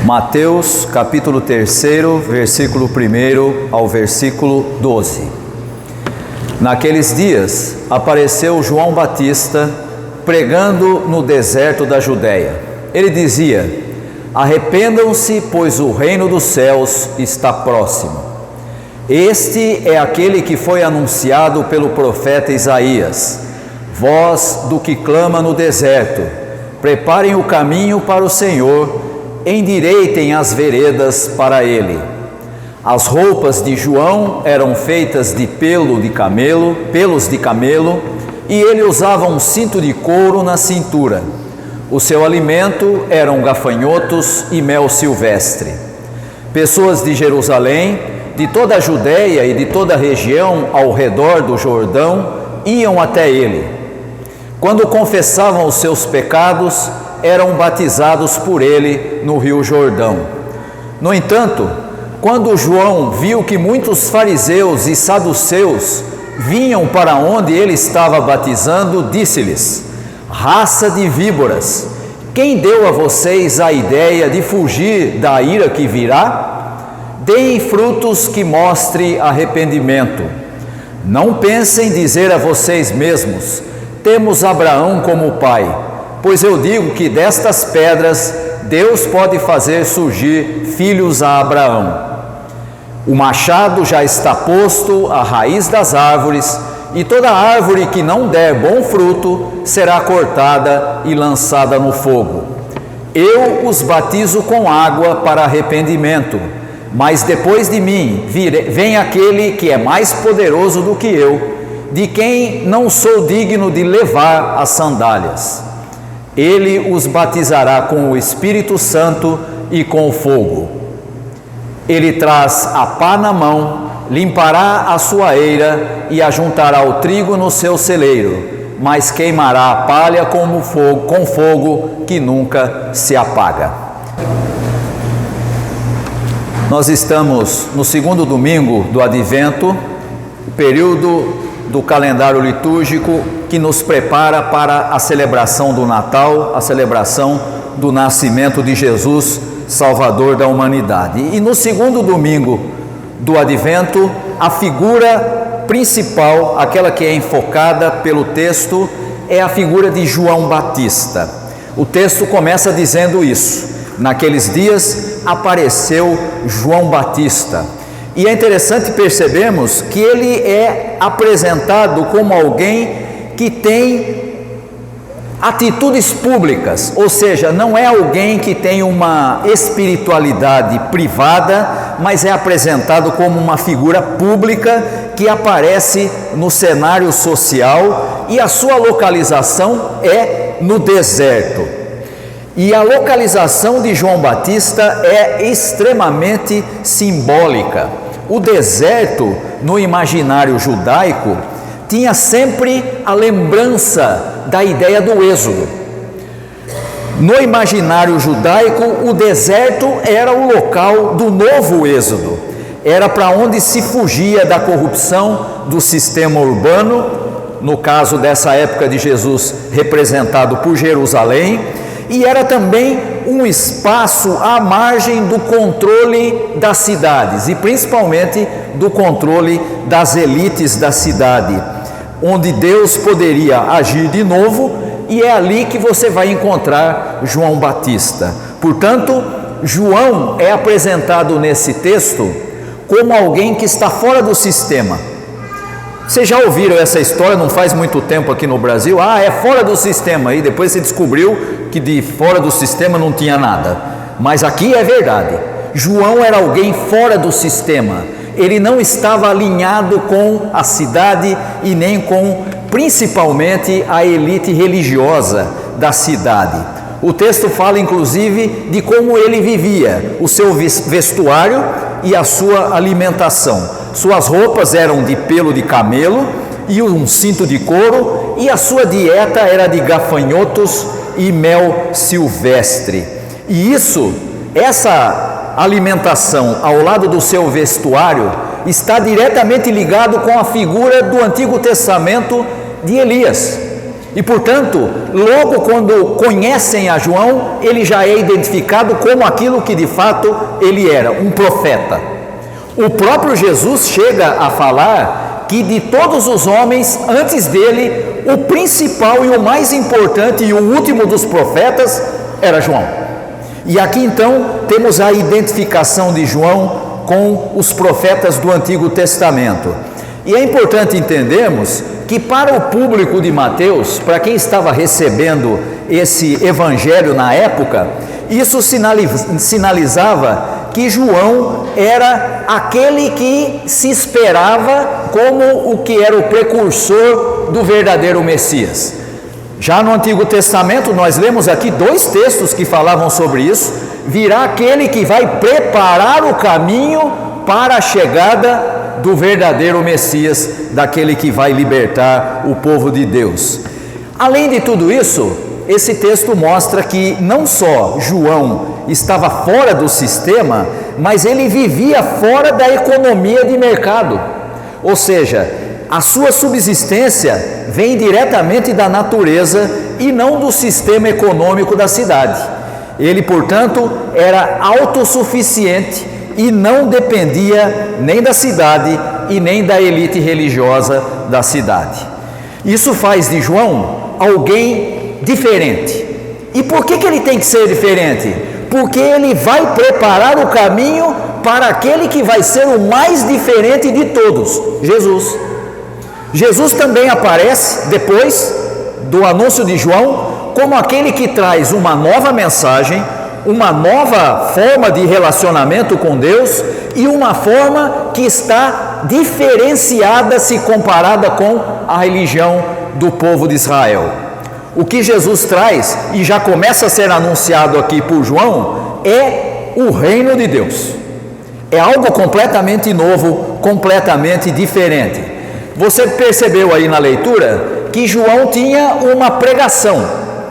Mateus capítulo 3, versículo 1 ao versículo 12. Naqueles dias apareceu João Batista pregando no deserto da Judéia. Ele dizia: arrependam-se, pois o reino dos céus está próximo. Este é aquele que foi anunciado pelo profeta Isaías: voz do que clama no deserto, preparem o caminho para o Senhor, endireitem as veredas para ele. As roupas de João eram feitas de pelos de camelo, e ele usava um cinto de couro na cintura. O seu alimento eram gafanhotos e mel silvestre. Pessoas de Jerusalém, de toda a Judéia e de toda a região ao redor do Jordão iam até ele. Quando confessavam os seus pecados, eram batizados por ele no rio Jordão. No entanto, quando João viu que muitos fariseus e saduceus vinham para onde ele estava batizando, disse-lhes: raça de víboras, quem deu a vocês a ideia de fugir da ira que virá? Deem frutos que mostrem arrependimento. Não pensem dizer a vocês mesmos: temos Abraão como pai, pois eu digo que destas pedras Deus pode fazer surgir filhos a Abraão. O machado já está posto à raiz das árvores, e toda árvore que não der bom fruto será cortada e lançada no fogo. Eu os batizo com água para arrependimento, mas depois de mim vem aquele que é mais poderoso do que eu, de quem não sou digno de levar as sandálias. Ele os batizará com o Espírito Santo e com fogo. Ele traz a pá na mão, limpará a sua eira e ajuntará o trigo no seu celeiro, mas queimará a palha com fogo que nunca se apaga. Nós estamos no segundo domingo do Advento, período do calendário litúrgico que nos prepara para a celebração do Natal, a celebração do nascimento de Jesus, Salvador da humanidade. E no segundo domingo do Advento, a figura principal, aquela que é enfocada pelo texto, é a figura de João Batista. O texto começa dizendo isso: naqueles dias apareceu João Batista. E é interessante percebermos que ele é apresentado como alguém que tem atitudes públicas, ou seja, não é alguém que tem uma espiritualidade privada, mas é apresentado como uma figura pública que aparece no cenário social, e a sua localização é no deserto. E a localização de João Batista é extremamente simbólica. O deserto, no imaginário judaico, tinha sempre a lembrança da ideia do êxodo. No imaginário judaico, o deserto era o local do novo êxodo. Era para onde se fugia da corrupção do sistema urbano, no caso dessa época de Jesus, representado por Jerusalém, e era também um espaço à margem do controle das cidades, e principalmente do controle das elites da cidade, onde Deus poderia agir de novo, e é ali que você vai encontrar João Batista. Portanto, João é apresentado nesse texto como alguém que está fora do sistema. Vocês já ouviram essa história, não faz muito tempo aqui no Brasil? É fora do sistema, e depois você descobriu que de fora do sistema não tinha nada. Mas aqui é verdade. João era alguém fora do sistema. Ele não estava alinhado com a cidade e nem com, principalmente, a elite religiosa da cidade. O texto fala, inclusive, de como ele vivia, o seu vestuário e a sua alimentação. Suas roupas eram de pelo de camelo e um cinto de couro, e a sua dieta era de gafanhotos e mel silvestre. E essa alimentação ao lado do seu vestuário está diretamente ligado com a figura do Antigo Testamento de Elias. E, portanto, logo quando conhecem a João, ele já é identificado como aquilo que de fato ele era, um profeta. O próprio Jesus chega a falar que de todos os homens, antes dele, o principal e o mais importante e o último dos profetas era João. E aqui então temos a identificação de João com os profetas do Antigo Testamento. E é importante entendermos que para o público de Mateus, para quem estava recebendo esse evangelho na época, isso sinalizava que João era aquele que se esperava como o que era o precursor do verdadeiro Messias. Já no Antigo Testamento, nós lemos aqui 2 textos que falavam sobre isso. Virá aquele que vai preparar o caminho para a chegada do verdadeiro Messias, daquele que vai libertar o povo de Deus. Além de tudo isso, esse texto mostra que não só João estava fora do sistema, mas ele vivia fora da economia de mercado. Ou seja, a sua subsistência vem diretamente da natureza e não do sistema econômico da cidade. Ele, portanto, era autossuficiente e não dependia nem da cidade e nem da elite religiosa da cidade. Isso faz de João alguém diferente. E por que ele tem que ser diferente? Porque ele vai preparar o caminho para aquele que vai ser o mais diferente de todos, Jesus. Jesus também aparece depois do anúncio de João como aquele que traz uma nova mensagem, uma nova forma de relacionamento com Deus e uma forma que está diferenciada se comparada com a religião do povo de Israel. O que Jesus traz, e já começa a ser anunciado aqui por João, é o reino de Deus. É algo completamente novo, completamente diferente. Você percebeu aí na leitura que João tinha uma pregação,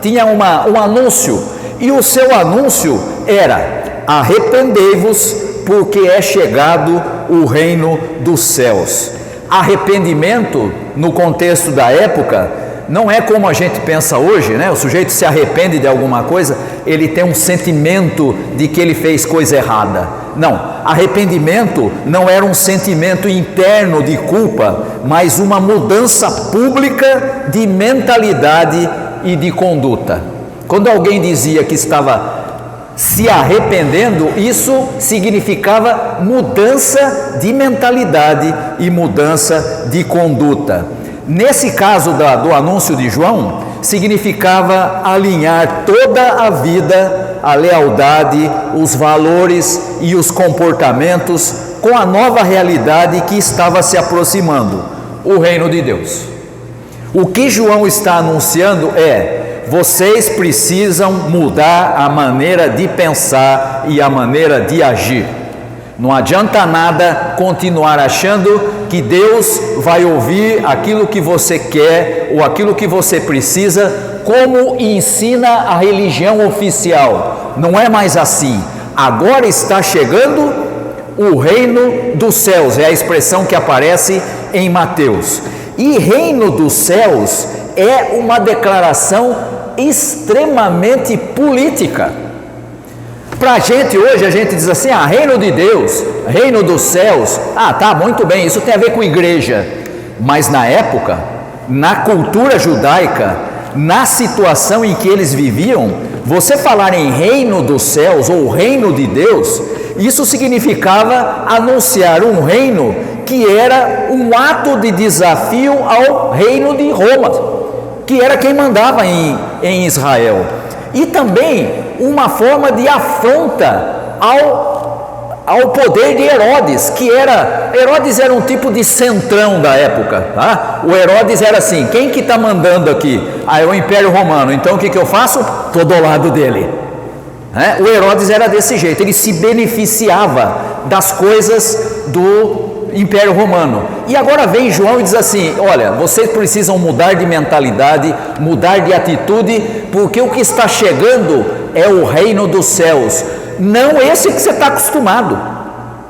tinha um anúncio, e o seu anúncio era: arrependei-vos, porque é chegado o reino dos céus. Arrependimento, no contexto da época, não é como a gente pensa hoje, né? O sujeito se arrepende de alguma coisa, ele tem um sentimento de que ele fez coisa errada. Não, arrependimento não era um sentimento interno de culpa, mas uma mudança pública de mentalidade e de conduta. Quando alguém dizia que estava se arrependendo, isso significava mudança de mentalidade e mudança de conduta. Nesse caso do anúncio de João, significava alinhar toda a vida, a lealdade, os valores e os comportamentos com a nova realidade que estava se aproximando, o reino de Deus. O que João está anunciando é: vocês precisam mudar a maneira de pensar e a maneira de agir. Não adianta nada continuar achando que Deus vai ouvir aquilo que você quer ou aquilo que você precisa, como ensina a religião oficial. Não é mais assim. Agora está chegando o reino dos céus, é a expressão que aparece em Mateus. E reino dos céus é uma declaração extremamente política. Para a gente hoje, a gente diz assim: reino de Deus, reino dos céus, tá, muito bem, isso tem a ver com igreja. Mas na época, na cultura judaica, na situação em que eles viviam, você falar em reino dos céus ou reino de Deus, isso significava anunciar um reino que era um ato de desafio ao reino de Roma, que era quem mandava em Israel. E também uma forma de afronta ao poder de Herodes, Herodes era um tipo de centrão da época, tá? O Herodes era assim: quem que está mandando aqui? É o Império Romano, então o que eu faço? Estou do lado dele. O Herodes era desse jeito, ele se beneficiava das coisas do Império Romano. E agora vem João e diz assim: olha, vocês precisam mudar de mentalidade, mudar de atitude, porque o que está chegando é o reino dos céus, não esse que você está acostumado,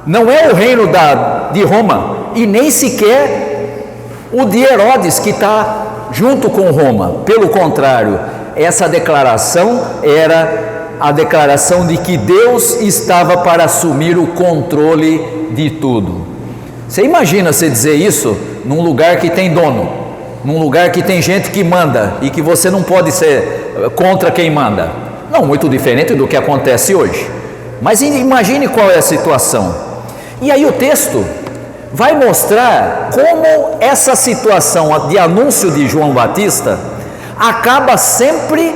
não é o reino de Roma, e nem sequer o de Herodes, que está junto com Roma. Pelo contrário, essa declaração era a declaração de que Deus estava para assumir o controle de tudo. Você imagina você dizer isso num lugar que tem dono, num lugar que tem gente que manda e que você não pode ser contra quem manda? Não muito diferente do que acontece hoje, mas imagine qual é a situação. E aí o texto vai mostrar como essa situação de anúncio de João Batista acaba sempre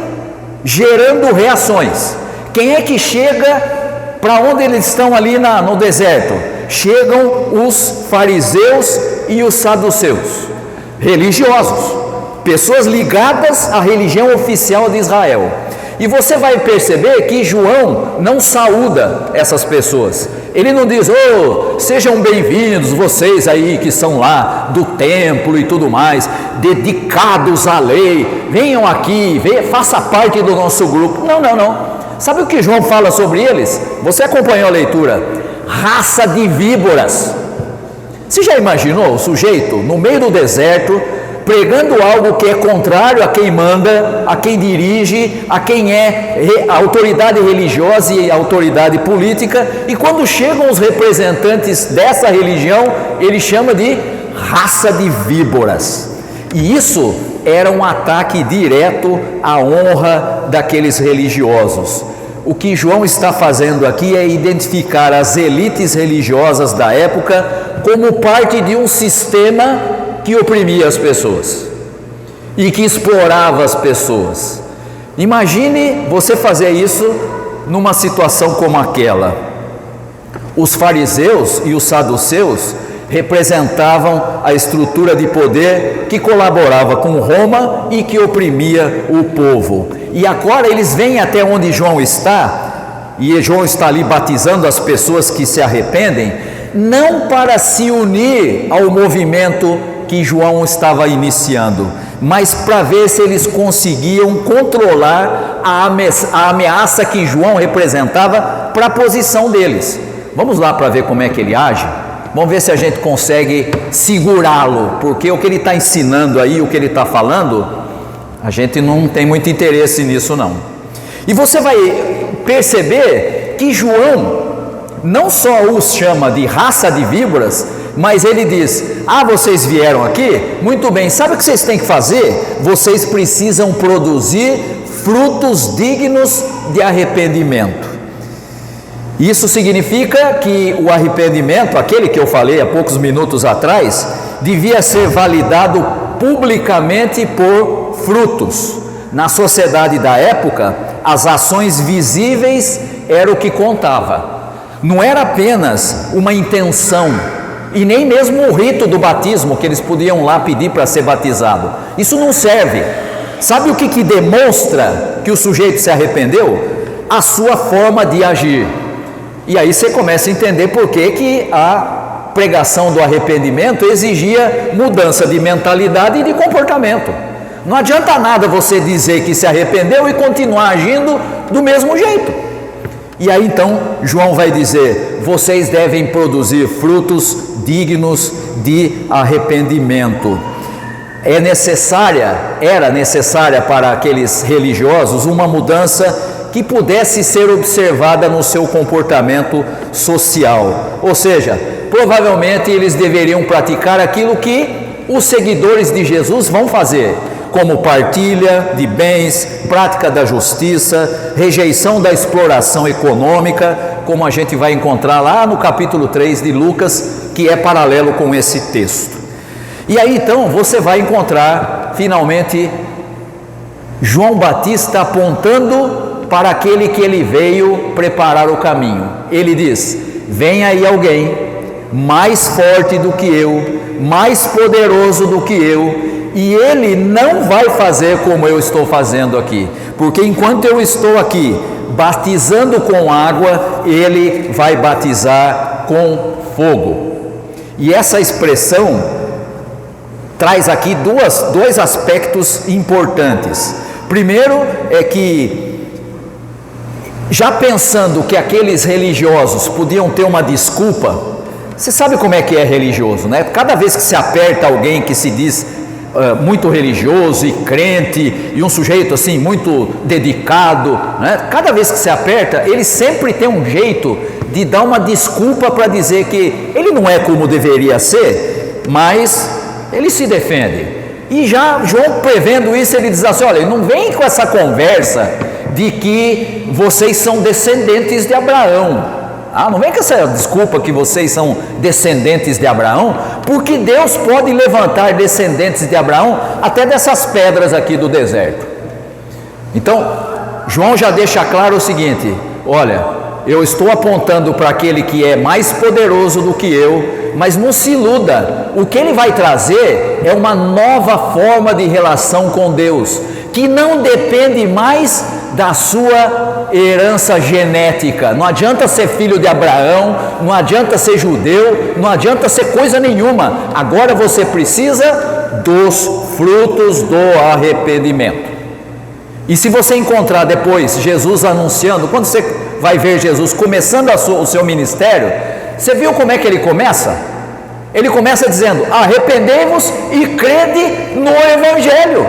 gerando reações. Quem é que chega para onde eles estão ali no deserto? Chegam os fariseus e os saduceus, religiosos, pessoas ligadas à religião oficial de Israel. E você vai perceber que João não saúda essas pessoas. Ele não diz: oh, sejam bem-vindos vocês aí que são lá do templo e tudo mais, dedicados à lei, venham aqui, faça parte do nosso grupo. Não, não, não. Sabe o que João fala sobre eles? Você acompanhou a leitura? Raça de víboras. Você já imaginou o sujeito no meio do deserto, pregando algo que é contrário a quem manda, a quem dirige, a quem é a autoridade religiosa e a autoridade política, e quando chegam os representantes dessa religião, ele chama de raça de víboras. E isso era um ataque direto à honra daqueles religiosos. O que João está fazendo aqui é identificar as elites religiosas da época como parte de um sistema que oprimia as pessoas e que explorava as pessoas. Imagine você fazer isso numa situação como aquela. Os fariseus e os saduceus representavam a estrutura de poder que colaborava com Roma e que oprimia o povo. E agora eles vêm até onde João está, e João está ali batizando as pessoas que se arrependem, não para se unir ao movimento que João estava iniciando, mas para ver se eles conseguiam controlar a ameaça que João representava para a posição deles. Vamos lá para ver como é que ele age? Vamos ver se a gente consegue segurá-lo, porque o que ele está ensinando aí, o que ele está falando, a gente não tem muito interesse nisso não. E você vai perceber que João não só os chama de raça de víboras, mas ele diz: ah, vocês vieram aqui? Muito bem, sabe o que vocês têm que fazer? Vocês precisam produzir frutos dignos de arrependimento. Isso significa que o arrependimento, aquele que eu falei há poucos minutos atrás, devia ser validado publicamente por frutos. Na sociedade da época, as ações visíveis era o que contava. Não era apenas uma intenção, e nem mesmo o rito do batismo que eles podiam lá pedir para ser batizado. Isso não serve. Sabe o que demonstra que o sujeito se arrependeu? A sua forma de agir. E aí você começa a entender por que a pregação do arrependimento exigia mudança de mentalidade e de comportamento. Não adianta nada você dizer que se arrependeu e continuar agindo do mesmo jeito. E aí então João vai dizer: vocês devem produzir frutos dignos de arrependimento. Era necessária para aqueles religiosos uma mudança que pudesse ser observada no seu comportamento social. Ou seja, provavelmente eles deveriam praticar aquilo que os seguidores de Jesus vão fazer, como partilha de bens, prática da justiça, rejeição da exploração econômica, como a gente vai encontrar lá no capítulo 3 de Lucas, que é paralelo com esse texto. E aí então você vai encontrar finalmente João Batista apontando para aquele que ele veio preparar o caminho. Ele diz: vem aí alguém mais forte do que eu, mais poderoso do que eu, e ele não vai fazer como eu estou fazendo aqui, porque enquanto eu estou aqui batizando com água, ele vai batizar com fogo. E essa expressão traz aqui dois aspectos importantes. Primeiro é que, já pensando que aqueles religiosos podiam ter uma desculpa, você sabe como é que é religioso, né? Cada vez que se aperta alguém que se diz muito religioso e crente, e um sujeito assim muito dedicado, né? Cada vez que se aperta, ele sempre tem um jeito de dar uma desculpa para dizer que ele não é como deveria ser, mas ele se defende. E já João, prevendo isso, ele diz assim: olha, não vem com essa conversa de que vocês são descendentes de Abraão. Não vem com essa desculpa que vocês são descendentes de Abraão, porque Deus pode levantar descendentes de Abraão até dessas pedras aqui do deserto. Então, João já deixa claro o seguinte: olha, eu estou apontando para aquele que é mais poderoso do que eu, mas não se iluda, o que ele vai trazer é uma nova forma de relação com Deus, que não depende mais da sua herança genética. Não adianta ser filho de Abraão, não adianta ser judeu, não adianta ser coisa nenhuma. Agora você precisa dos frutos do arrependimento. E se você encontrar depois Jesus anunciando, quando você vai ver Jesus começando o seu ministério, você viu como é que ele começa? Ele começa dizendo: arrependei-vos e crede no Evangelho.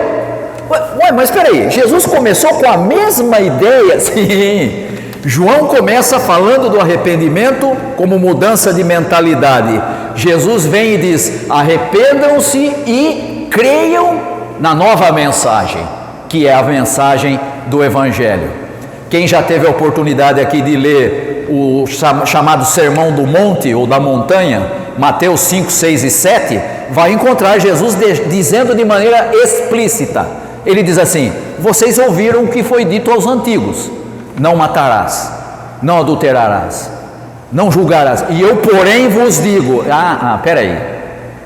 Ué, mas espera aí, Jesus começou com a mesma ideia? Sim. João começa falando do arrependimento como mudança de mentalidade. Jesus vem e diz: arrependam-se e creiam na nova mensagem, que é a mensagem do Evangelho. Quem já teve a oportunidade aqui de ler o chamado Sermão do Monte ou da Montanha, Mateus 5, 6 e 7, vai encontrar Jesus dizendo de maneira explícita. Ele diz assim: vocês ouviram o que foi dito aos antigos: não matarás, não adulterarás, não julgarás. E eu, porém, vos digo. Peraí,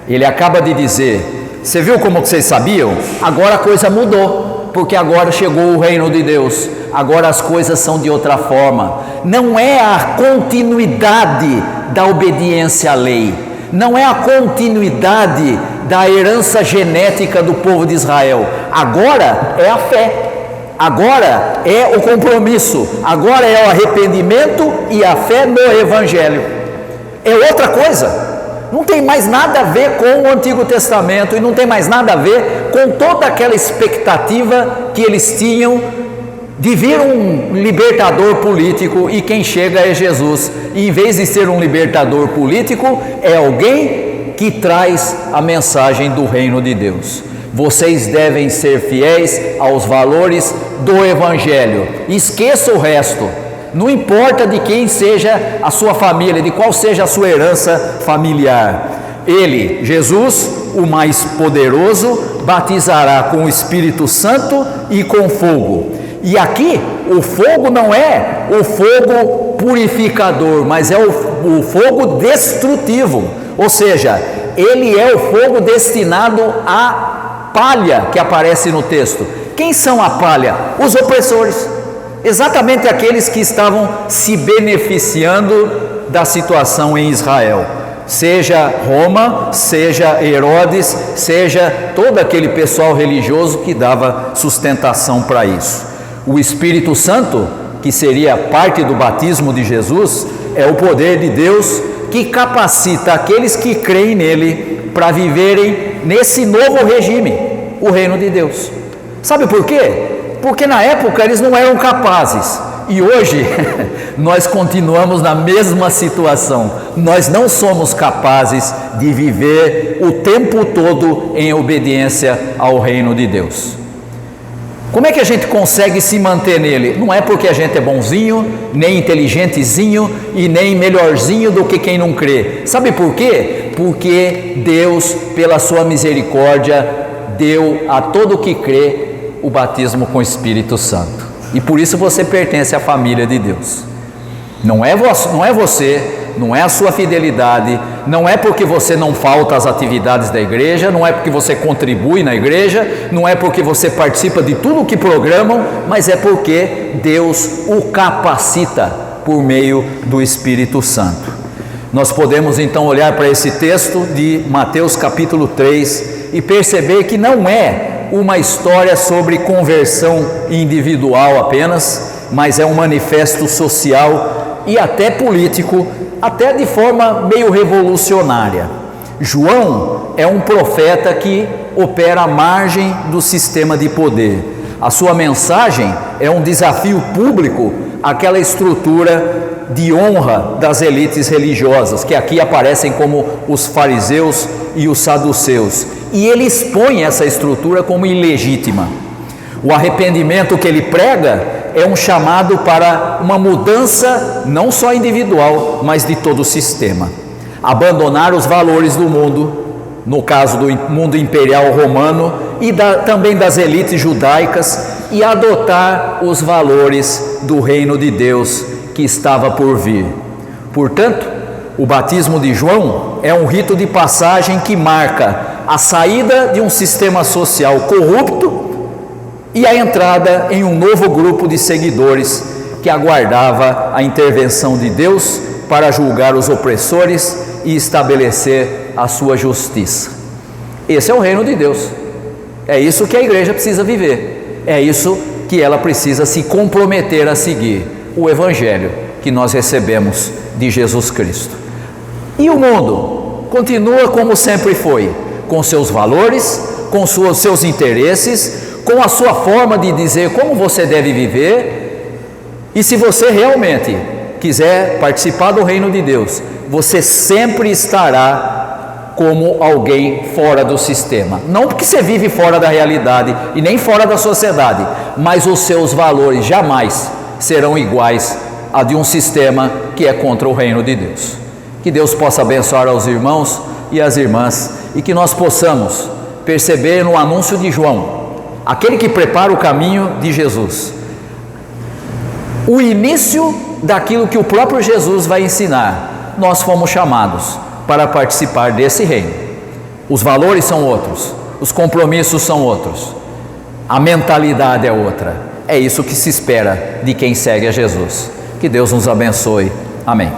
ele acaba de dizer, você viu como vocês sabiam? Agora a coisa mudou, porque agora chegou o reino de Deus, agora as coisas são de outra forma. Não é a continuidade da obediência à lei, não é a continuidade da herança genética do povo de Israel. Agora é a fé, agora é o compromisso, agora é o arrependimento e a fé no Evangelho. É outra coisa, não tem mais nada a ver com o Antigo Testamento, e não tem mais nada a ver com toda aquela expectativa que eles tinham de vir um libertador político, e quem chega é Jesus. E em vez de ser um libertador político, é alguém que traz a mensagem do reino de Deus. Vocês devem ser fiéis aos valores do Evangelho. Esqueça o resto. Não importa de quem seja a sua família, de qual seja a sua herança familiar. Ele, Jesus, o mais poderoso, batizará com o Espírito Santo e com fogo. E aqui o fogo não é o fogo purificador, mas é o fogo destrutivo. Ou seja, ele é o fogo destinado à palha que aparece no texto. Quem são a palha? Os opressores, exatamente aqueles que estavam se beneficiando da situação em Israel, seja Roma, seja Herodes, seja todo aquele pessoal religioso que dava sustentação para isso. O Espírito Santo, que seria parte do batismo de Jesus, é o poder de Deus que capacita aqueles que creem nele para viverem nesse novo regime, o reino de Deus. Sabe por quê? Porque na época eles não eram capazes, e hoje nós continuamos na mesma situação. Nós não somos capazes de viver o tempo todo em obediência ao reino de Deus. Como é que a gente consegue se manter nele? Não é porque a gente é bonzinho, nem inteligentezinho e nem melhorzinho do que quem não crê. Sabe por quê? Porque Deus, pela sua misericórdia, deu a todo que crê o batismo com o Espírito Santo. E por isso você pertence à família de Deus. Não é você, não é a sua fidelidade, não é porque você não falta às atividades da igreja, não é porque você contribui na igreja, não é porque você participa de tudo o que programam, mas é porque Deus o capacita por meio do Espírito Santo. Nós podemos então olhar para esse texto de Mateus capítulo 3 e perceber que não é uma história sobre conversão individual apenas, mas é um manifesto social e até político, até de forma meio revolucionária. João é um profeta que opera à margem do sistema de poder. A sua mensagem é um desafio público àquela estrutura de honra das elites religiosas, que aqui aparecem como os fariseus e os saduceus. E ele expõe essa estrutura como ilegítima. O arrependimento que ele prega é um chamado para uma mudança não só individual, mas de todo o sistema. Abandonar os valores do mundo, no caso do mundo imperial romano, e também das elites judaicas, e adotar os valores do reino de Deus que estava por vir. Portanto, o batismo de João é um rito de passagem que marca a saída de um sistema social corrupto e a entrada em um novo grupo de seguidores que aguardava a intervenção de Deus para julgar os opressores e estabelecer a sua justiça. Esse é o reino de Deus. É isso que a igreja precisa viver. É isso que ela precisa se comprometer a seguir. O Evangelho que nós recebemos de Jesus Cristo. E o mundo continua como sempre foi, com seus valores, com seus interesses, com a sua forma de dizer como você deve viver. E se você realmente quiser participar do reino de Deus, você sempre estará como alguém fora do sistema. Não porque você vive fora da realidade e nem fora da sociedade, mas os seus valores jamais serão iguais a de um sistema que é contra o reino de Deus. Que Deus possa abençoar aos irmãos e às irmãs e que nós possamos perceber no anúncio de João, aquele que prepara o caminho de Jesus, o início daquilo que o próprio Jesus vai ensinar. Nós fomos chamados para participar desse reino. Os valores são outros, os compromissos são outros, a mentalidade é outra. É isso que se espera de quem segue a Jesus. Que Deus nos abençoe. Amém.